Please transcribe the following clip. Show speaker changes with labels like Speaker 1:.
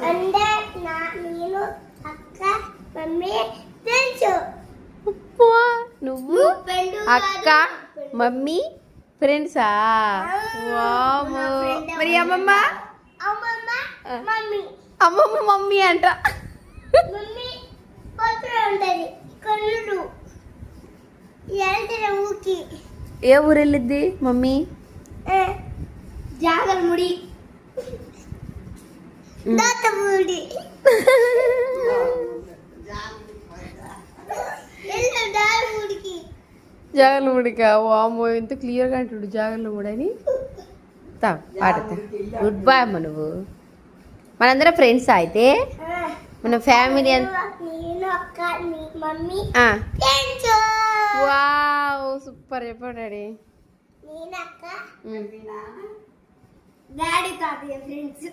Speaker 1: అంటే నేను అక్క మమ్మీ ఫ్రెండ్స్.
Speaker 2: నువ్వు అక్క మమ్మీ ఫ్రెండ్సా? వామ్మో. మరి అమ్మమ్మ? అమ్మమ్మ మమ్మీ అంట.
Speaker 1: మమ్మీ పక్కన ఉంటది కళ్ళు వెళ్తారు ఊకి.
Speaker 2: ఏ ఊరు వెళ్ళిద్ది మమ్మీ?
Speaker 1: జాగల్ముడి దాతముడి.
Speaker 2: జాగర్లముడికా? వామ్మో ఎంత క్లియర్గా అంటుడు జాగర్లముడి అని. పాడతా. గుడ్ బాయ్ అమ్మ. నువ్వు మనందరం ఫ్రెండ్స్ అయితే మన ఫ్యామిలీ వావ్ సూపర్ చెప్పండి
Speaker 1: డాడీ తాతయ్య ఫ్రెండ్స్.